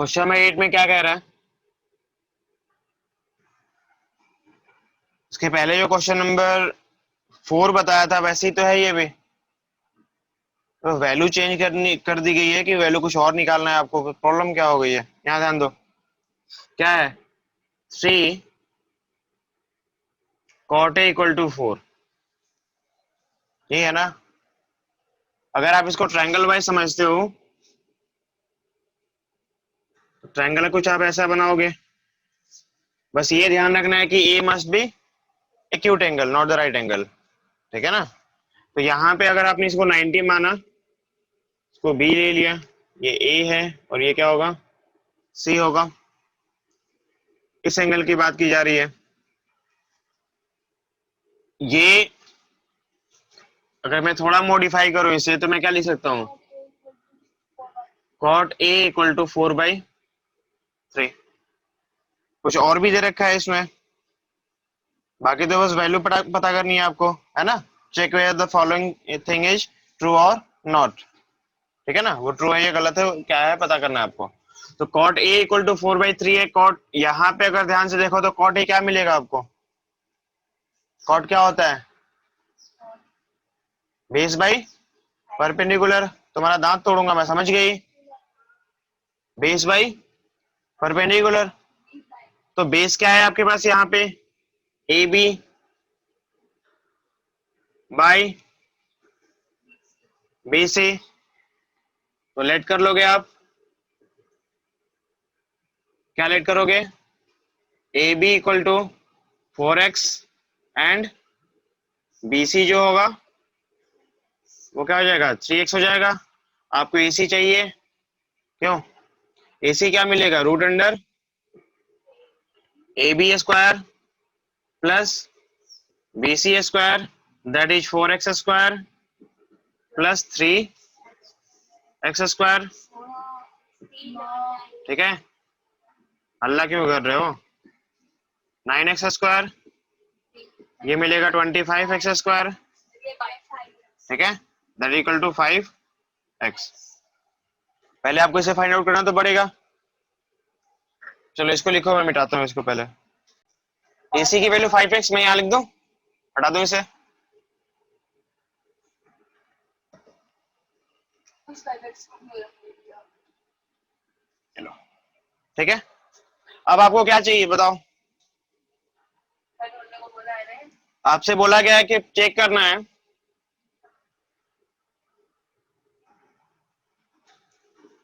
Question number 8 में क्या कह रहा है? इसके पहले जो क्वेश्चन नंबर 4 बताया था वैसे ही तो है ये भी। तो वैल्यू चेंज कर दी गई है कि वैल्यू कुछ और निकालना है आपको? प्रॉब्लम क्या हो गई है यहाँ ध्यान दो। क्या है? 3 cot A इक्वल टू 4, ये है ना। अगर आप इसको ट्रायंगल वाइज समझते हो तो ट्रायंगल कुछ आप ऐसा बनाओगे। बस ये ध्यान रखना है कि a must be acute angle, not the right angle. ठीक है ना। तो यहाँ पे अगर आपने इसको 90 माना, इसको बी ले लिया, ये ए है और ये क्या होगा? सी होगा। इस एंगल की बात की जा रही है। ये अगर मैं थोड़ा मॉडिफाई करूं इसे तो मैं क्या लिख सकता हूं? cot A equal to 4/3। कुछ और भी दे रखा है इसमें, बाकी तो बस वैल्यू पता करनी है आपको, है ना। Check where the following thing is true और नॉट। ठीक है ना, वो ट्रू है या गलत है क्या है पता करना है आपको। तो cot A इक्वल टू 4/3 है। cot यहाँ पे अगर ध्यान से देखो तो cot A क्या मिलेगा आपको? cot क्या होता है? Base by perpendicular. तुम्हारा दांत तोड़ूंगा मैं, समझ गई। Base by perpendicular. तो बेस क्या है आपके पास यहाँ पे? A B by base A. तो लेट कर लोगे आप, क्या लेट करोगे? A B equal to 4x and B C जो होगा वो क्या हो जाएगा? 3x हो जाएगा। आपको ए सी चाहिए, क्यों? ए सी क्या मिलेगा? Root under A B square plus B C square, that is 4x² plus 3x²। ठीक है, हल्ला क्यों कर रहे हो? 9x², ये मिलेगा 25x²। ठीक है, दैट इक्वल टू 5x। पहले आपको इसे फाइंड आउट करना तो पड़ेगा। चलो इसको लिखो, मैं मिटाता हूँ इसको पहले। एसी की वैल्यू 5x, मैं यहाँ लिख दूं, हटा दूं इसे। चलो ठीक है, अब आपको क्या चाहिए बताओ? आपसे बोला गया है कि चेक करना है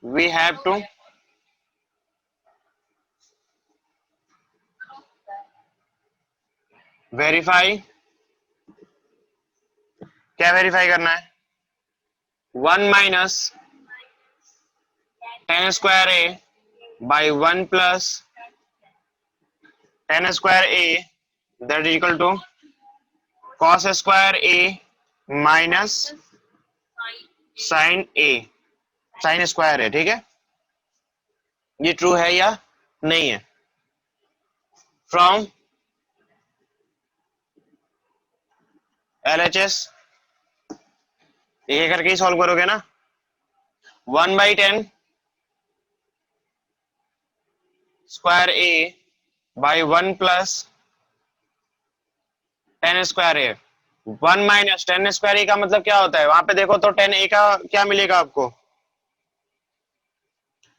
वी हैव टू वेरीफाई। क्या वेरीफाई करना है? 1 minus 10² A by 1 plus 10² A, that equal to cos² A minus sine A, sine square है। ठीक है, ये ट्रू है या नहीं है? फ्रॉम LHS एक करके ही सॉल्व करोगे ना। 1/10² A by 1 plus 10² A। 1 minus 10² A का मतलब क्या होता है? वहां पे देखो तो 10A का क्या मिलेगा आपको?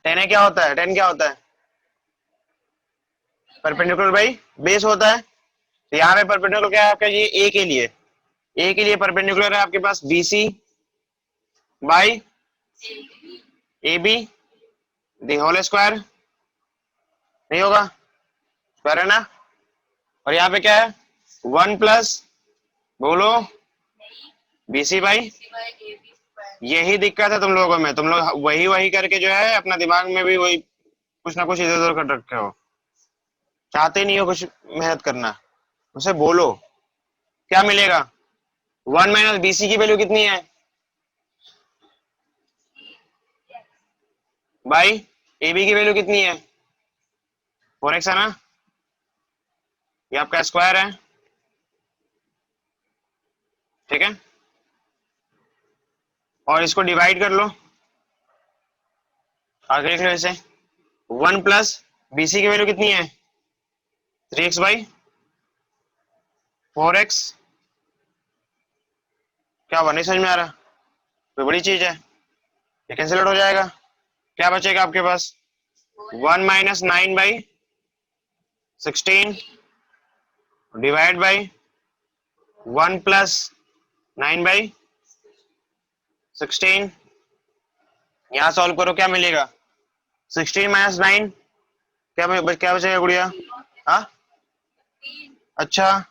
10A क्या होता है? 10 क्या होता है? परपेंडिकुलर बाई बेस होता है। तो यहाँ पे परपेंडिकुलर क्या है आपका? ये ए के लिए, ए के लिए परपेंडिकुलर है आपके पास BC by AB the whole square, नहीं होगा? स्क्वायर है ना। और यहाँ पे क्या है? 1 प्लस, बोलो, BC बाई। यही दिक्कत है तुम लोगों में, तुम लोग वही वही करके जो है अपना दिमाग में भी वही कुछ ना कुछ इधर उधर कर रखे हो, चाहते नहीं हो कुछ मेहनत करना। उसे बोलो क्या मिलेगा? 1 माइनस BC की वैल्यू कितनी है? बाई AB की वैल्यू कितनी है? 4x है ना, ये आपका स्क्वायर है। ठीक है, और इसको डिवाइड कर लो, आगे लिख लो इसे। 1 प्लस बीसी की वैल्यू कितनी है 3x बाई 4x। क्या हुआ, नहीं समझ में आ रहा? कोई बड़ी चीज है, ये कैंसिल आउट हो जाएगा। क्या बचेगा आपके पास 1 minus 9 by 16 divide by 1 plus 9 by 16। यहां सॉल्व करो, क्या मिलेगा 16 माइनस 9, क्या बचेगा गुड़िया? हाँ अच्छा,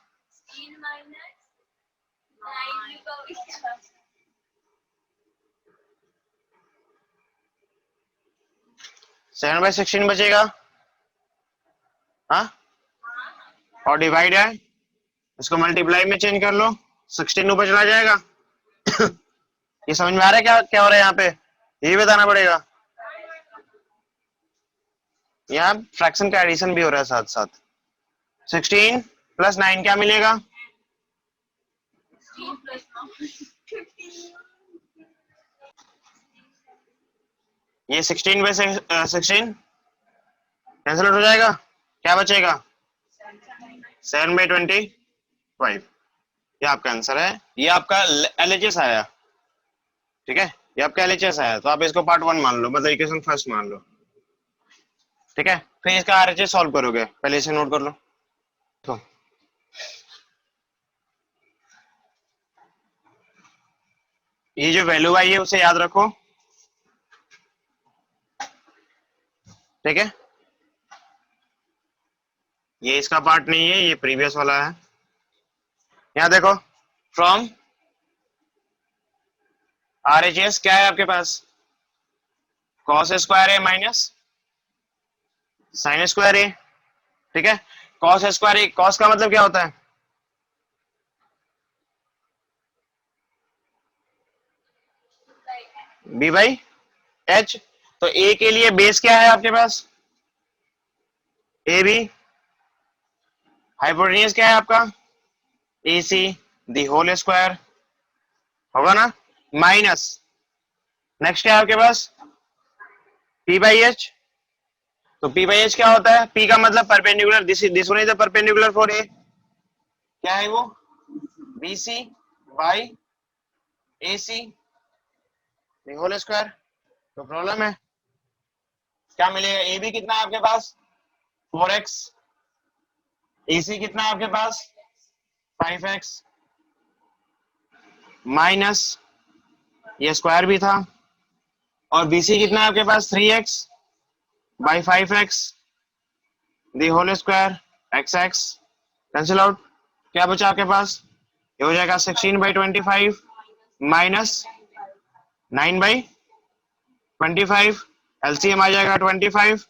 7/16 बचेगा। हाँ, और डिवाइड है, इसको मल्टीप्लाई में चेंज कर लो, 16 ऊपर चला जाएगा। ये समझ में आ रहा है क्या क्या हो रहा है यहाँ पे, ये बताना पड़ेगा। यहाँ फ्रैक्शन का एडिशन भी हो रहा है साथ साथ। 16 प्लस 9 क्या मिलेगा? ये 16/16 कैंसिल हो जाएगा, क्या बचेगा 7/25। ये आपका आंसर है, ये आपका LHS आया। ठीक है, ये आपका LHS आया, तो आप इसको पार्ट 1 मान लो, मतलब इक्वेशन फर्स्ट मान लो। ठीक है, फिर इसका RHS सॉल्व करोगे, पहले इसे नोट कर लो। तो ये जो वैल्यू आई है उसे याद रखो। ठीक है, ये इसका पार्ट नहीं है, ये प्रीवियस वाला है। यहाँ देखो, फ्रॉम RHS क्या है आपके पास, cos square A minus sine square ए। ठीक है, कॉस स्क्वायर ए, कॉस का मतलब क्या होता है बी बाई एच। तो ए के लिए बेस क्या है आपके पास ए बी, हाइपोटेन्यूज क्या है आपका ए सी, दी होल स्क्वायर होगा ना, माइनस नेक्स्ट क्या है आपके पास पी बाई एच। तो पी बाई एच क्या होता है, पी का मतलब perpendicular, this one is the perpendicular for A, क्या है वो B C by A C the whole square. तो प्रॉब्लम है, क्या मिलेगा, ए बी कितना है आपके पास 4x, ए सी कितना है आपके पास 5x, माइनस ये स्क्वायर भी था, और बीसी कितना है आपके पास 3x by 5x the whole square xx। Cancel out, क्या बचा आपके पास, ये हो जाएगा 16/25 माइनस 9/25, एलसीएम आ जाएगा 25,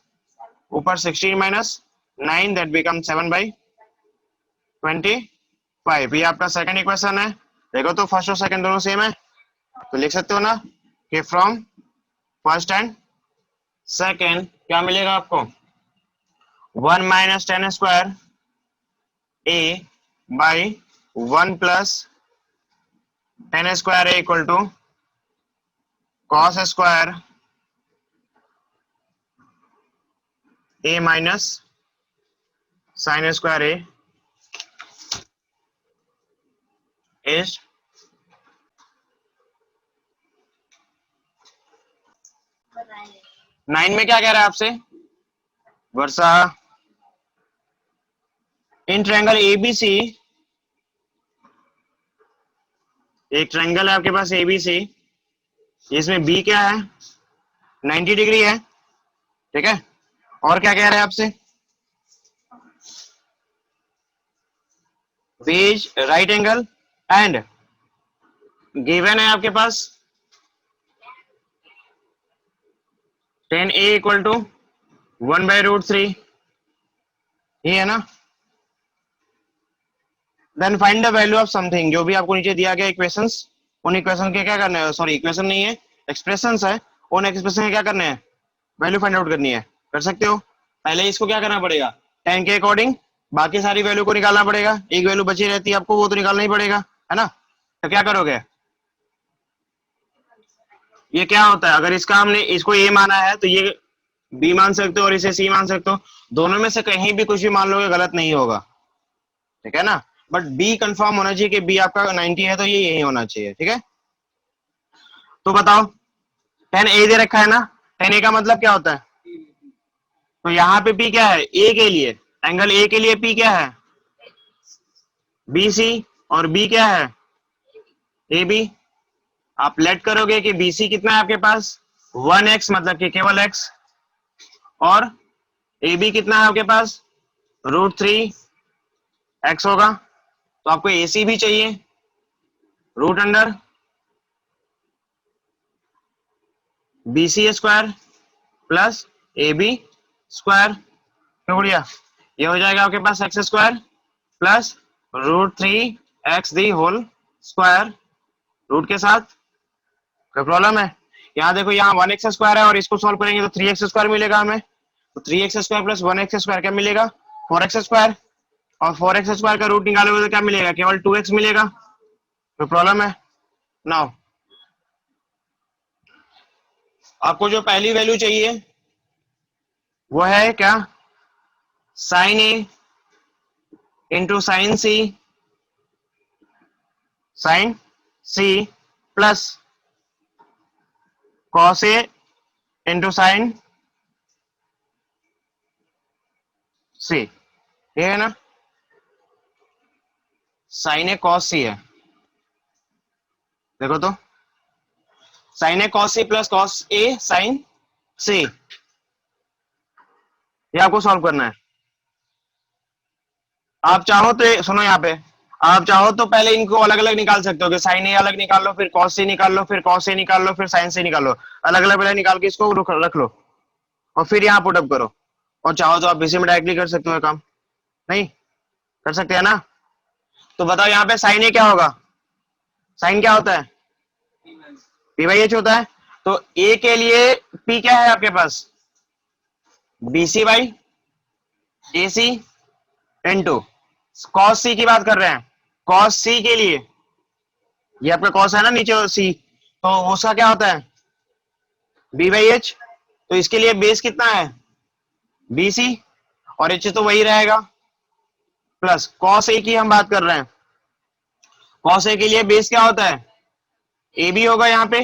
ऊपर 16 माइनस 9, दैट बिकम 7/25। ये आपका सेकंड इक्वेशन है। देखो तो फर्स्ट और सेकंड दोनों सेम है, तो लिख सकते हो ना कि फ्रॉम फर्स्ट एंड सेकंड क्या मिलेगा आपको 1 minus 10 square A by 1 plus 10 square A equal to cos square A minus sine square A is 9 में क्या कह रहा है आपसे वर्षा, इन ट्रायंगल एबीसी, एक ट्रायंगल है आपके पास एबीसी, इसमें बी क्या है 90 डिग्री है। ठीक है, और क्या कह रहे हैं आपसे, बीज राइट एंगल एंड गिवन है आपके पास tan A इक्वल टू 1/√3, ये है ना। Then find the value of something, जो भी आपको नीचे दिया गया इक्वेशंस, उन इक्वेशन के क्या करना है, सॉरी इक्वेशन नहीं है एक्सप्रेशंस है, उन एक्सप्रेशन के क्या करने हैं वैल्यू फाइंड आउट करनी है। कर सकते हो, पहले इसको क्या करना पड़ेगा tan के अकॉर्डिंग बाकी सारी वैल्यू को निकालना पड़ेगा, एक वैल्यू बची रहती है आपको, वो तो निकालना ही पड़ेगा, है ना। तो क्या करोगे, ये क्या होता है, अगर इसका हमने इसको ए माना है तो ये बी मान सकते हो और इसे सी मान सकते हो, दोनों में से कहीं भी कुछ भी मान लोगे गलत नहीं होगा, ठीक है ना। बट बी कंफर्म होना चाहिए कि बी आपका 90 है तो ये यही होना चाहिए, ठीक है। तो बताओ 10 ए दे रखा है ना, 10 ए का मतलब क्या होता है, तो यहाँ पे पी क्या है, ए के लिए, एंगल ए के लिए पी क्या है, बी सी, और बी क्या है, ए बी। आप लेट करोगे कि बी सी कितना है आपके पास 1x, मतलब कि केवल x, और ए बी कितना है आपके पास √3x होगा, तो आपको ए सी भी चाहिए root under b C square plus A B square, क्यों बढ़िया, ये हो जाएगा आपके पास x square plus √3x the whole square root के साथ। कोई प्रॉब्लम है, यहाँ देखो यहाँ 1x स्क्वायर है और इसको सॉल्व करेंगे तो 3x स्क्वायर मिलेगा हमें, तो 3x square plus 1x square क्या मिलेगा 4x स्क्वायर, और 4x स्क्वायर का रूट निकालोगे तो क्या मिलेगा, केवल 2x मिलेगा। कोई प्रॉब्लम है, नाउ आपको जो पहली वैल्यू चाहिए वो है क्या, sine a into sine c plus cos a into sine c, ये है ना, साइन ए कॉस सी है, देखो तो साइन ए कॉस सी प्लस कॉस ए साइन सी, ये आपको सॉल्व करना है। आप चाहो तो सुनो यहाँ पे, आप चाहो तो पहले इनको अलग अलग निकाल सकते हो कि साइन ए अलग निकाल लो, फिर कॉस सी निकाल लो, फिर कॉस ए निकाल लो, फिर साइन सी निकाल लो, अलग अलग पहले निकाल के इसको रख लो और फिर यहाँ पुटअप करो, और चाहो तो आप इसी में डायरेक्टली कर सकते हो काम, नहीं कर सकते हैं ना। तो बताओ यहाँ पे साइन ए क्या होगा, साइन क्या होता है पी बाई एच होता है, तो ए के लिए पी क्या है आपके पास b C by A c into cos c की बात कर रहे हैं, कॉस सी के लिए ये आपका कॉस है ना नीचे सी, तो उसका क्या होता है बी बाई एच, तो इसके लिए बेस कितना है बी सी, और एच तो वही रहेगा, प्लस कॉस ए की हम बात कर रहे हैं, कॉस ए के लिए बेस क्या होता है ए बी होगा, यहाँ पे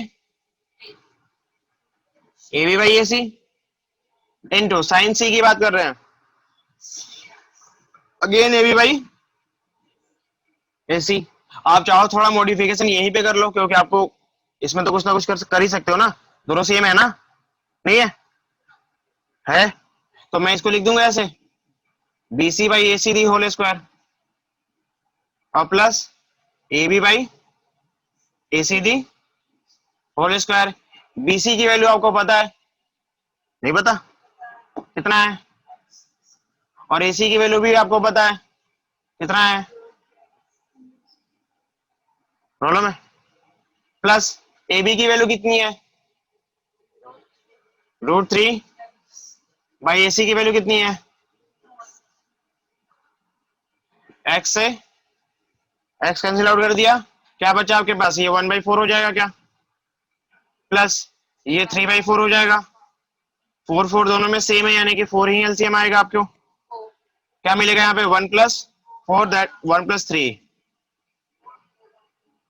A B by A c into sine c की बात कर रहे हैं, again a B by A c. आप चाहो थोड़ा मॉडिफिकेशन यहीं पे कर लो, क्योंकि आपको इसमें तो कुछ ना कुछ कर ही सकते हो ना, दोनों सेम है ना, नहीं है तो मैं इसको लिख दूंगा ऐसे B C by A C the whole square और plus A B by A C the whole square. B C की वैल्यू आपको पता है, नहीं पता कितना है, और ए सी की वैल्यू भी आपको पता है कितना है, प्रॉब्लम है, प्लस ए बी की वैल्यू कितनी है √3 बाई ए सी की वैल्यू कितनी है एक्स से एक्स कैंसिल आउट कर दिया, क्या बचा आपके पास ये 1/4 हो जाएगा क्या, प्लस ये 3/4 हो जाएगा, 4 दोनों में सेम है यानी कि 4 ही एलसीएम आएगा आपको, क्या मिलेगा यहाँ पे 1+4 दैट 1+3,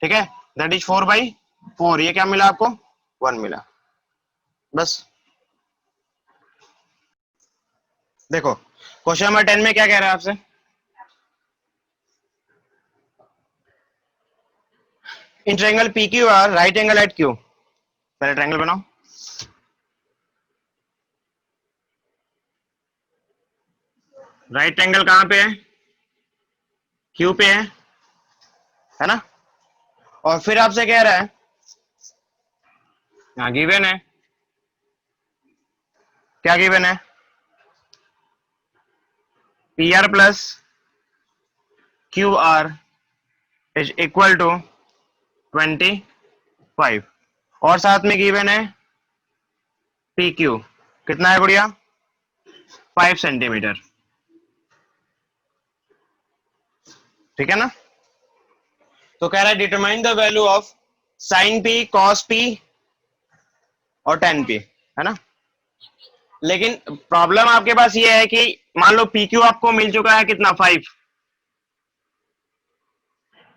ठीक है, दैट इज 4/4, ये क्या मिला आपको 1 मिला, बस। देखो क्वेश्चन नंबर 10 में क्या कह रहा है आपसे, in triangle P Q R right angle at Q, पहले ट्रायंगल बनाओ, राइट एंगल कहां पे है क्यू पे है ना, और फिर आपसे कह रहा है यहाँ गिवन है, क्या गिवन है P R plus Q R is equal to 25, और साथ में गिवन है पी क्यू कितना है गुड़िया 5 सेंटीमीटर, ठीक है ना। तो कह रहा है determine the value of sine P cos P और टेन पी, है ना। लेकिन प्रॉब्लम आपके पास ये है कि मान लो पी क्यू आपको मिल चुका है कितना 5,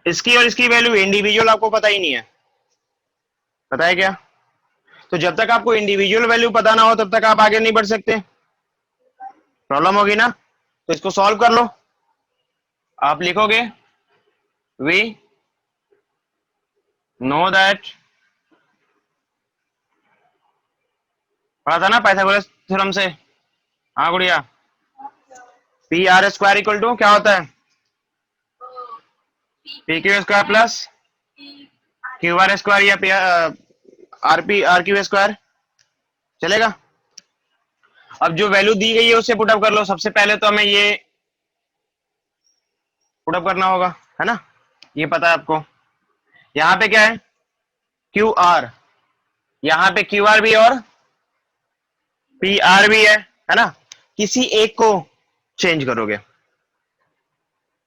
इसकी और इसकी वैल्यू इंडिविजुअल आपको पता ही नहीं है, पता है क्या? तो जब तक आपको इंडिविजुअल वैल्यू पता ना हो तब तक आप आगे नहीं बढ़ सकते, प्रॉब्लम होगी ना। तो इसको सॉल्व कर लो। आप लिखोगे वी नो दैट, पढ़ा था ना पाइथागोरस थ्योरम से? हाँ गुड़िया, P R square equal to क्या होता है? P Q square plus Q R square या P R P R Q square, चलेगा? अब जो वैल्यू दी गई है उससे पुटअप कर लो। सबसे पहले तो हमें ये पुटअप करना होगा, है ना? ये पता है आपको। यहाँ पे क्या है? क्यू आर, यहाँ पे क्यू आर भी और पी आर भी है ना? किसी एक को चेंज करोगे,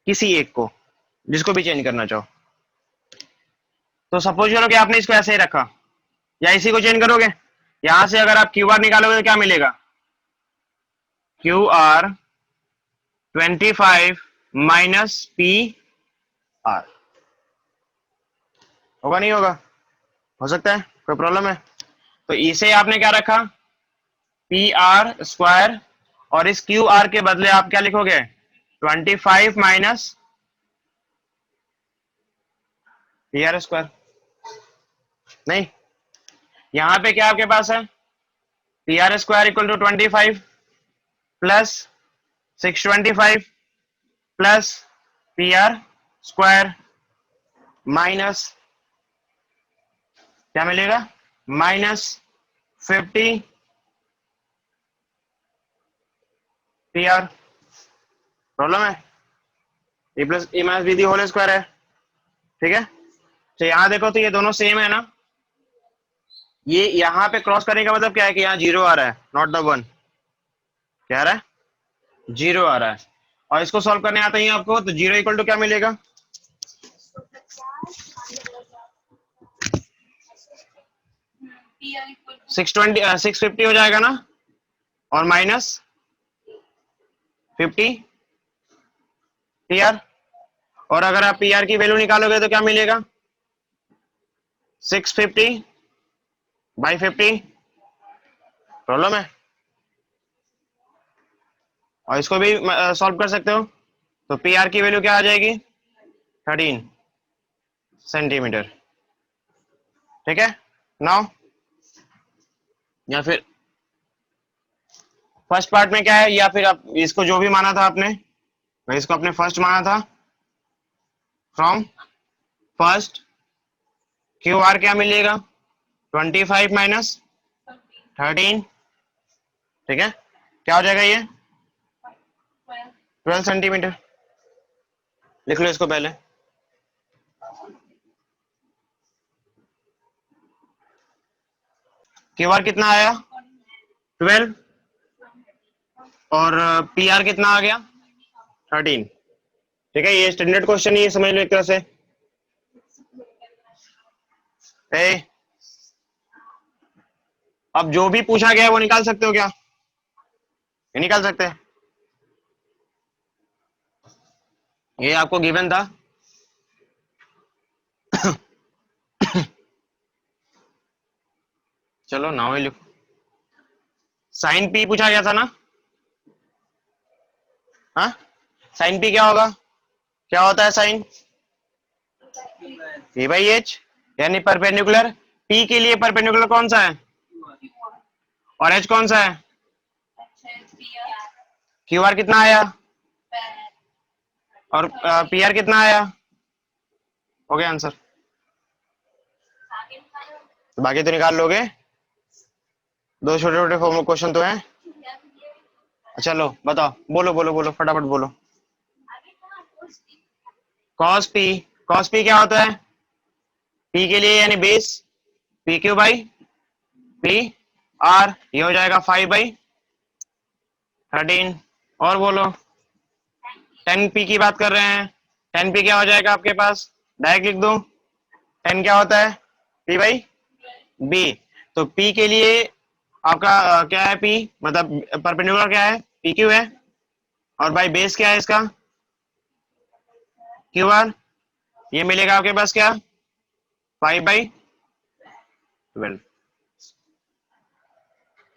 किसी एक को, जिसको भी चेंज करना चाहो। तो सपोज करो कि आपने इसको ऐसे ही रखा, या इसी को चेंज करोगे। यहां से अगर आप क्यू आर निकालोगे तो क्या मिलेगा? Q R 25 minus P R, होगा नहीं होगा? हो सकता है, कोई प्रॉब्लम है? तो इसे आपने क्या रखा? पी आर स्क्वायर, और इस क्यू आर के बदले आप क्या लिखोगे? 25 माइनस पी आर स्क्वायर। नहीं, यहां पे क्या आपके पास है? P R square equal to 25 plus 625 plus P R square minus क्या मिलेगा? Minus 50 P R. प्रॉब्लम है? A plus A minus B the whole square है, ठीक है? तो यहां देखो तो ये दोनों सेम है ना। ये यहां पे क्रॉस करने का मतलब क्या है कि यहाँ जीरो आ रहा है, नॉट द वन। क्या आ रहा है? जीरो आ रहा है। और इसको सॉल्व करने आता है आपको, तो जीरो इक्वल टू क्या मिलेगा? 650 हो जाएगा ना, और माइनस 50 पी आर। और अगर आप पी आर की वैल्यू निकालोगे तो क्या मिलेगा? 650 बाई 50। प्रॉब्लम है? और इसको भी सॉल्व कर सकते हो। तो पी आर की वैल्यू क्या आ जाएगी? 13 सेंटीमीटर, ठीक है? नाउ, या फिर फर्स्ट पार्ट में क्या है, या फिर आप इसको जो भी माना था आपने, इसको आपने फर्स्ट माना था। फ्रॉम फर्स्ट क्यू आर क्या मिलेगा? 25 माइनस 13, ठीक है? क्या हो जाएगा ये? 12 सेंटीमीटर। लिख लो इसको पहले। क्यू आर कितना आया? 12, और पी आर कितना आ गया? 13, ठीक है? ये स्टैंडर्ड क्वेश्चन ही समझ लो एक तरह से। ए, अब जो भी पूछा गया है वो निकाल सकते हो क्या? ये निकाल सकते हैं, ये आपको गिवन था। चलो नाउ ही लिखो। साइन पी पूछा गया था ना? हाँ, साइन पी क्या होगा? क्या होता है साइन? पी बाई एच, यानी परपेंडिकुलर। पी के लिए परपेंडिकुलर कौन सा है? और एच कौन सा है? क्यू आर कितना आया? और पी आर कितना आया? हो गया आंसर। तो बाकी तो निकाल लोगे, दो छोटे छोटे फॉर्मूला क्वेश्चन तो हैं। चलो बताओ, बोलो बोलो बोलो, फटाफट बोलो। कॉस पी, कॉस पी क्या होता है? पी के लिए यानी base, P Q by P R, ये हो जाएगा 5/13। और बोलो, 10 पी की बात कर रहे हैं। 10 पी क्या हो जाएगा आपके पास? डायरेक्ट लिख दो। 10 क्या होता है? P by B. तो पी के लिए आपका क्या है P, मतलब परपेंडिकुलर क्या है PQ है, और भाई बेस क्या है इसका QR। ये मिलेगा आपके पास क्या 5/12।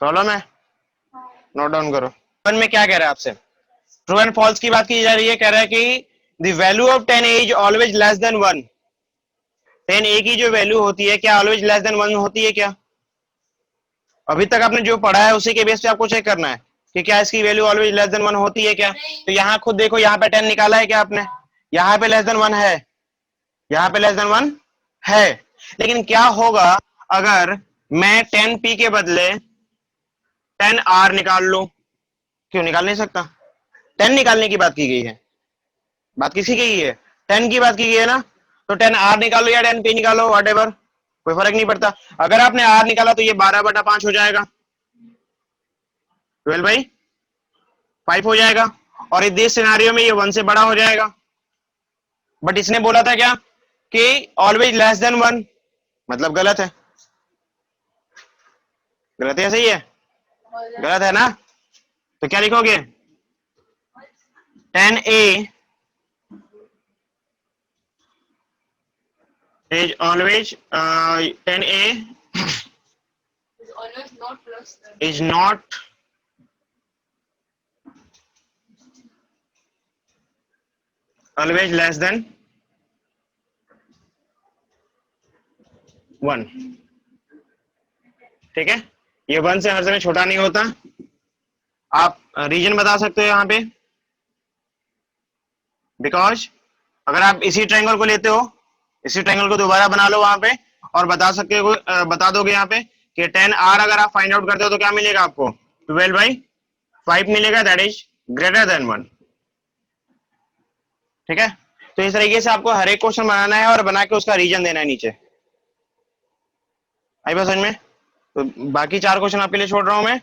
प्रॉब्लम है, नोट डाउन करो। वन में क्या कह रहा है आपसे, ट्रू एंड फॉल्स की बात की जा रही है। कह रहा है कि the value of 10A is always less than 1। 10A की जो वैल्यू होती है क्या ऑलवेज लेस देन 1 होती है क्या? अभी तक आपने जो पढ़ा है उसी के बेस पे आपको चेक करना है कि क्या इसकी वैल्यू ऑलवेज लेस देन 1 होती है क्या। तो यहाँ खुद देखो, यहाँ पे 10 निकाला है क्या आपने, यहाँ पे लेस देन 1 है, यहाँ पे लेस देन 1 है। लेकिन क्या होगा अगर मैं 10P के बदले 10R निकाल लूं? क्यों निकाल नहीं सकता? 10 निकालने की बात की गई है, बात किसी की है 10 की बात की गई है ना। तो 10R निकालो या 10P निकालो, वट एवर, कोई फर्क नहीं पड़ता। अगर आपने R निकाला तो ये 12/5 हो जाएगा, 12/5 हो जाएगा, और इस सिनेरियो में ये 1 से बड़ा हो जाएगा। बट इसने बोला था क्या कि ऑलवेज लेस देन 1, मतलब गलत है, गलत है सही है, गलत है ना। तो क्या लिखोगे 10A is always 10A is not always less than 1। ठीक है, ये 1 से हर समय छोटा नहीं होता। आप रीजन बता सकते हो यहाँ पे, बिकॉज अगर आप इसी ट्रायंगल को लेते हो, इसी ट्रायंगल को दोबारा बना लो वहां पे, और बता सकते हो, बता दोगे यहाँ पे कि 10R अगर आप फाइंड आउट करते हो तो क्या मिलेगा आपको 12/5 मिलेगा, दैट इज ग्रेटर देन 1। ठीक है, तो इस तरीके से आपको हर एक क्वेश्चन बनाना है और बना के उसका रीजन देना है नीचे। आई बात समझ में? तो बाकी 4 क्वेश्चन आपके लिए छोड़ रहा हूं मैं,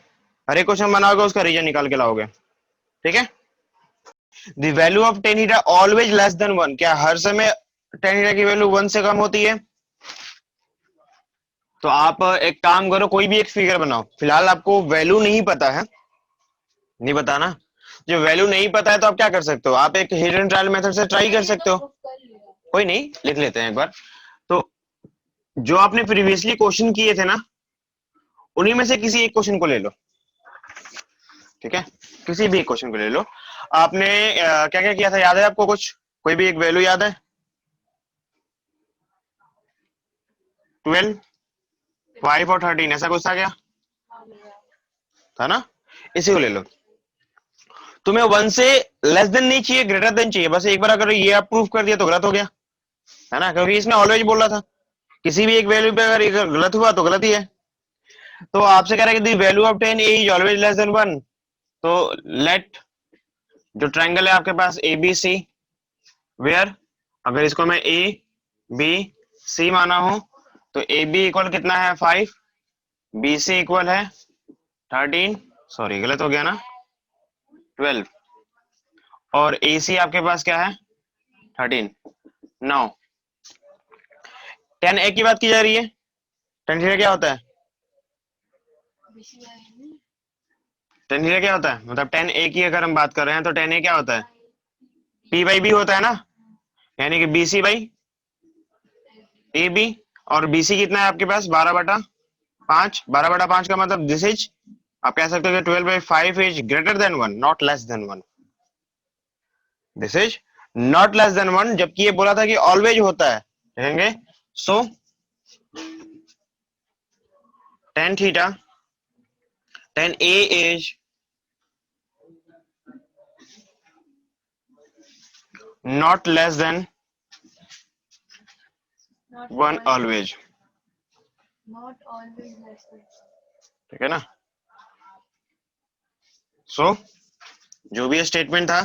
हर एक क्वेश्चन बनाओगे उसका रीजन निकाल के लाओगे। ठीक है, the value of tan theta always less than 1, क्या हर समय tan थीटा की वैल्यू 1 से कम होती है? तो आप एक काम करो, कोई भी एक फिगर बनाओ। फिलहाल आपको वैल्यू नहीं पता है, नहीं पता ना, जो वैल्यू नहीं पता है तो आप क्या कर सकते हो, आप एक हिडन ट्रायल मेथड से ट्राई कर सकते हो। कोई नहीं, लिख लेते हैं एक बार। तो जो आपने प्रीवियसली क्वेश्चन किए थे ना, उन्हीं में से किसी एक क्वेश्चन को ले लो। ठीक है, किसी भी एक क्वेश्चन को ले लो। आपने क्या क्या किया था, याद है आपको कुछ, कोई भी एक वैल्यू याद है? 12, 5 और 13 ऐसा कुछ था क्या, था ना? इसी को ले लो। तुम्हें 1 से लेस देन नहीं चाहिए, ग्रेटर देन चाहिए। बस एक बार अगर ये आप प्रूफ कर दिया तो गलत हो गया, है ना, क्योंकि इसने ऑलवेज बोला था। किसी भी एक वैल्यू पे अगर गलत हुआ तो गलत ही है। तो आपसे कह रहा है कि value of 10 is always less than 1। तो लेट जो ट्रायंगल है आपके पास ए बी सी, वेयर अगर इसको मैं ए बी सी माना हूं तो ए बी इक्वल कितना है 5, बी सी इक्वल है 13, सॉरी गलत हो गया ना 12, और ए सी आपके पास क्या है 13। नाउ 10A की बात की जा रही है, 10 थीटा क्या होता है, 10 थीटा क्या होता है, मतलब 10A की अगर हम बात कर रहे हैं तो 10A क्या होता है P बाई बी होता है ना, यानी कि BC बाई AB, और BC कितना है आपके पास 12/5। 12/5 का मतलब दिस इज, आप कह सकते हो कि 12/5 is greater than 1, not less than 1। This is not less than 1, जबकि ये बोला था कि ऑलवेज होता है। देखेंगे, सो tan theta, tan A is not less than 1 always. ठीक है ना? सो जो भी स्टेटमेंट था,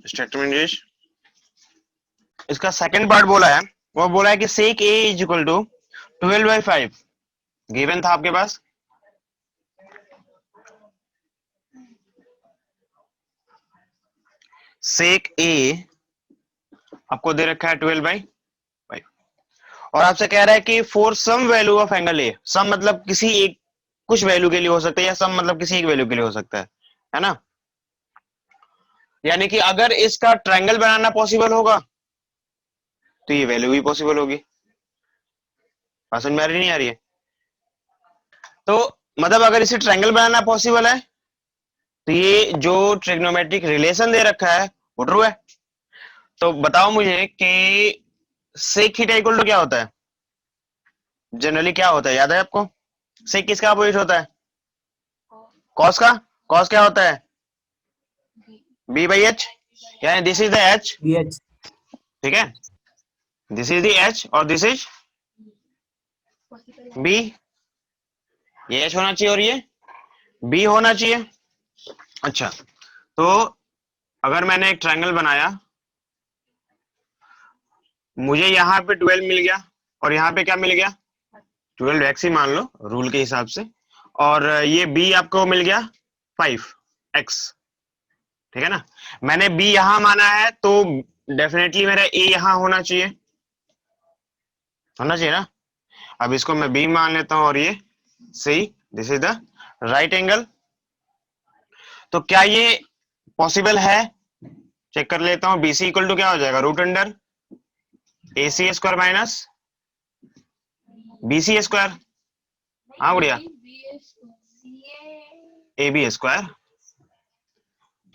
स्टेटमेंट इज, इसका सेकंड पार्ट बोला है, वो बोला है कि सेक ए इज इक्वल टू 12/5 गिवन था आपके पास। सेक ए आपको दे रखा है 12/5, और आपसे कह रहा है कि for some value of angle A, some मतलब किसी एक कुछ वैल्यू के लिए हो सकता है, या सम मतलब किसी एक वैल्यू के लिए हो सकता है ना। यानी कि अगर इसका ट्रायंगल बनाना पॉसिबल होगा तो ये वैल्यू भी पॉसिबल होगी। समझ में आ रही नहीं आ रही है? तो मतलब अगर इसे ट्रायंगल बनाना पॉसिबल है तो ये जो ट्रिग्नोमेट्रिक रिलेशन दे रखा है वो ट्रू है। तो बताओ मुझे कि सेक थीटा इक्वल टू क्या होता है? जनरली क्या होता है, याद है आपको? सेक किसका अपोजिट होता है? कॉस का। कॉस क्या होता है? बी बाई एच, यानी this is the H, B H. ठीक है, दिस इज द एच और दिस इज बी। ये एच होना चाहिए और ये बी होना चाहिए। अच्छा, तो अगर मैंने एक ट्रायंगल बनाया, मुझे यहाँ पे 12 मिल गया और यहाँ पे क्या मिल गया? 12x ही मान लो रूल के हिसाब से, और ये b आपको मिल गया 5x, ठीक है ना। मैंने b यहां माना है तो डेफिनेटली मेरा a यहां होना चाहिए, ना। अब इसको मैं b मान लेता हूं और ये c, this is the right angle. तो क्या ये पॉसिबल है? चेक कर लेता हूं। BC इक्वल टू क्या हो जाएगा? Root under AC square minus BC square. हाँ बढ़िया, AB स्क्वायर,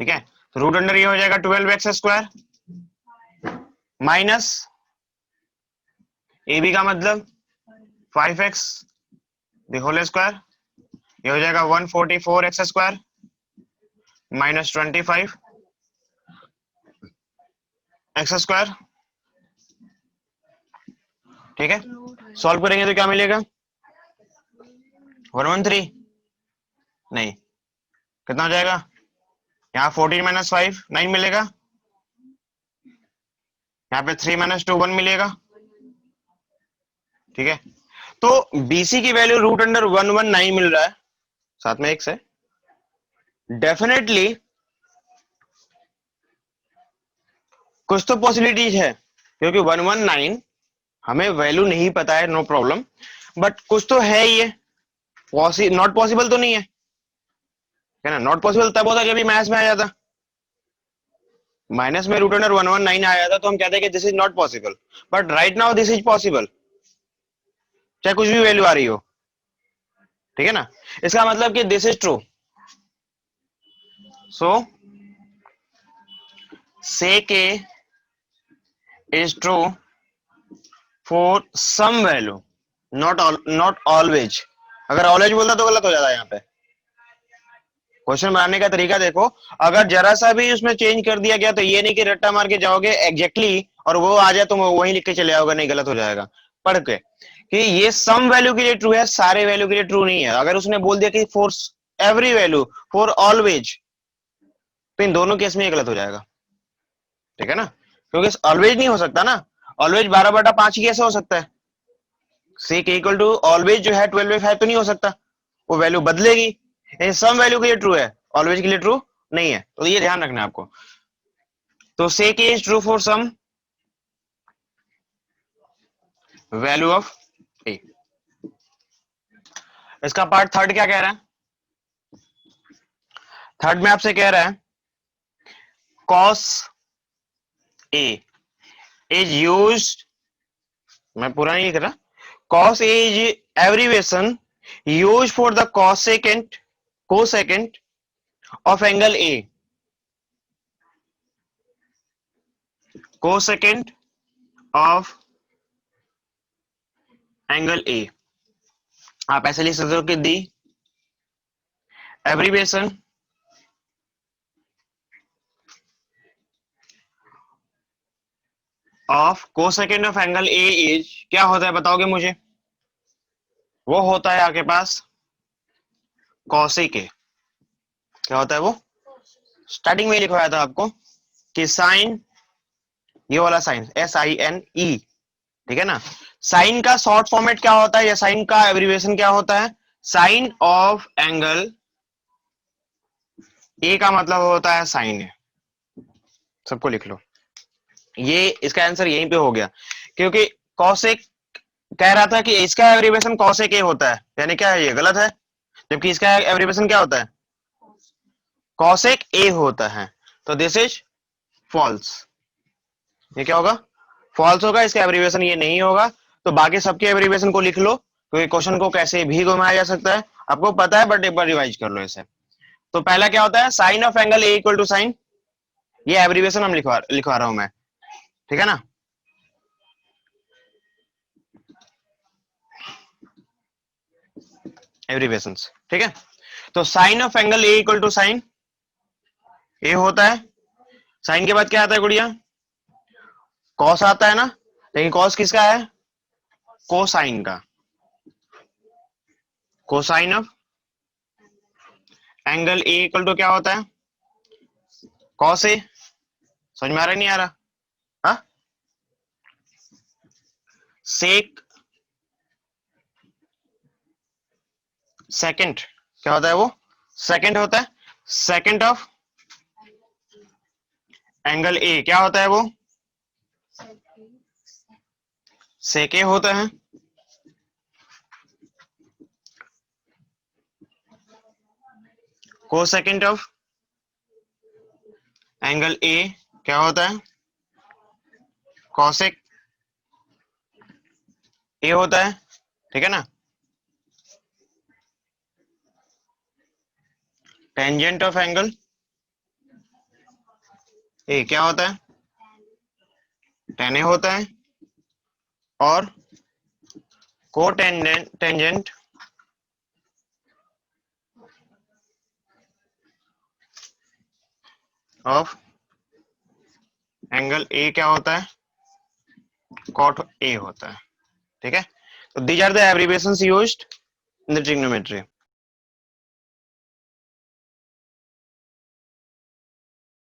ठीक है। तो रूट अंडर ये हो जाएगा 12x स्क्वायर माइनस AB का मतलब 5x द होल स्क्वायर, ये हो जाएगा 144x square minus 25x square, ठीक है। सॉल्व करेंगे तो क्या मिलेगा? 113 नहीं, कितना हो जाएगा? यहाँ 14 माइनस 5 9 मिलेगा, यहाँ पे 3 माइनस 2 1 मिलेगा, ठीक है। तो BC की वैल्यू रूट अंडर 119 मिल रहा है, साथ में x है। डेफिनेटली कुछ तो पॉसिबिलिटीज है, क्योंकि 119 हमें वैल्यू नहीं पता है, नो प्रॉब्लम, बट कुछ तो है ही है। नॉट पॉसिबल तो नहीं है ना। नॉट पॉसिबल तब होता जब भी माइनस में आ जाता, माइनस में रूट अंडर 119 आ जाता तो हम कहते हैं कि this is not possible, but right now this is possible, चाहे कुछ भी वैल्यू आ रही हो, ठीक है ना। इसका मतलब कि this is true, so sec a is true for some value, not always। अगर ऑलवेज बोलता तो गलत हो जाता है। यहाँ पे क्वेश्चन बनाने का तरीका देखो, अगर जरा सा भी उसमें चेंज कर दिया गया तो ये नहीं कि रट्टा मार के जाओगे एग्जैक्टली और वो आ जाए तो वही लिख के चले आओगे, नहीं, गलत हो जाएगा पढ़ के कि ये सम वैल्यू के लिए ट्रू है, सारे वैल्यू के लिए ट्रू नहीं है। अगर उसने बोल दिया कि for every value, for always, तो इन दोनों केस में ये गलत हो जाएगा, ठीक है ना। क्योंकि ऑलवेज नहीं हो सकता ना, ऑलवेज 12/5 ही कैसे हो सकता है? सेक इक्वल टू ऑलवेज जो है 12/5 तो नहीं हो सकता, वो वैल्यू बदलेगी। सम वैल्यू के लिए ट्रू है, ऑलवेज के लिए ट्रू नहीं है, तो ये ध्यान रखना है आपको। तो sec is true for some value of A. इसका पार्ट थर्ड क्या कह रहा है? थर्ड में आपसे कह रहा है कॉस ए इज यूज्ड, मैं पूरा नहीं लिख रहा, cos A is abbreviation used for the cosecant of angle A, cosecant of angle A। आप ऐसे लिख सकते हो कि दी abbreviation of cosecant of angle A is, क्या होता है बताओगे मुझे? वो होता है आपके पास cosec A। क्या होता है वो? स्टार्टिंग में लिखवाया था आपको कि साइन, ये वाला साइन SINE, ठीक है ना। साइन का शॉर्ट फॉर्मेट क्या होता है, या साइन का एब्रिविएशन क्या होता है? साइन ऑफ एंगल ए का मतलब होता है साइन ए। सबको लिख लो, ये इसका आंसर यहीं पे हो गया, क्योंकि कॉसेक कह रहा था कि इसका एब्रिविएशन कॉसेक ए होता है, यानी क्या है, ये गलत है, जबकि इसका एब्रिविएशन क्या होता है, कॉसेक ए होता है। तो दिस इज फॉल्स। ये क्या होगा, फॉल्स होगा, इसका एब्रिविएशन ये नहीं होगा। तो बाकी सबके एब्रिविएशन को लिख लो, क्योंकि क्वेश्चन को कैसे भी घुमाया जा सकता है, आपको पता है, बट एक बार रिवाइज कर लो इसे। तो पहला क्या होता है, sine of angle A equal to sine, ये एब्रिविएशन हम लिखवा रहा हूं मैं, ठीक है ना। एब्रिविएशंस, ठीक है। तो sine of angle A equal to sine A होता है। साइन के बाद क्या आता है गुड़िया, कॉस आता है ना, लेकिन कॉस किसका है, कोसाइन का। Cosine of angle A equal to क्या होता है, कॉस ए। समझ में आ रहा नहीं आ रहा, हाँ, सेक सेकंड क्या होता है, वो सेकंड होता है। सेकंड ऑफ एंगल ए क्या होता है, वो सेक ए होता है। को सेकंड ऑफ एंगल ए क्या होता है, कॉसेक ए होता है, ठीक है ना। टेंजेंट ऑफ एंगल ए क्या होता है, टेन ए होता है। और को टेंजेंट ऑफ एंगल ए क्या होता है, कॉट ए होता है, ठीक है। तो these are the abbreviations used in the trigonometry.